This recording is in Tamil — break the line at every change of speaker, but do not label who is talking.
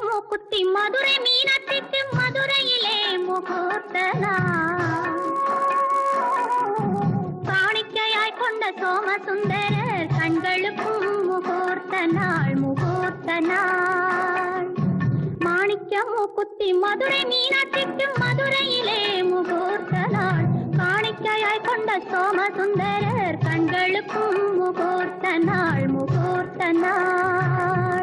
மூக்குத்தி மதுரை மீனாட்சிக்கு மதுரையிலே முகூர்த்த நாள். காணிக்கையாய் கொண்ட சோமசுந்தரர் கண்களுக்கும் முகூர்த்த நாள் முகூர்த்த நாள். மாணிக்க மூக்குத்தி மதுரை மீனாட்சிக்கு மதுரையிலே முகூர்த்த நாள். காணிக்கையாய் கொண்ட சோமசுந்தரர் கண்களுக்கும் முகூர்த்த நாள் முகூர்த்த நாள்.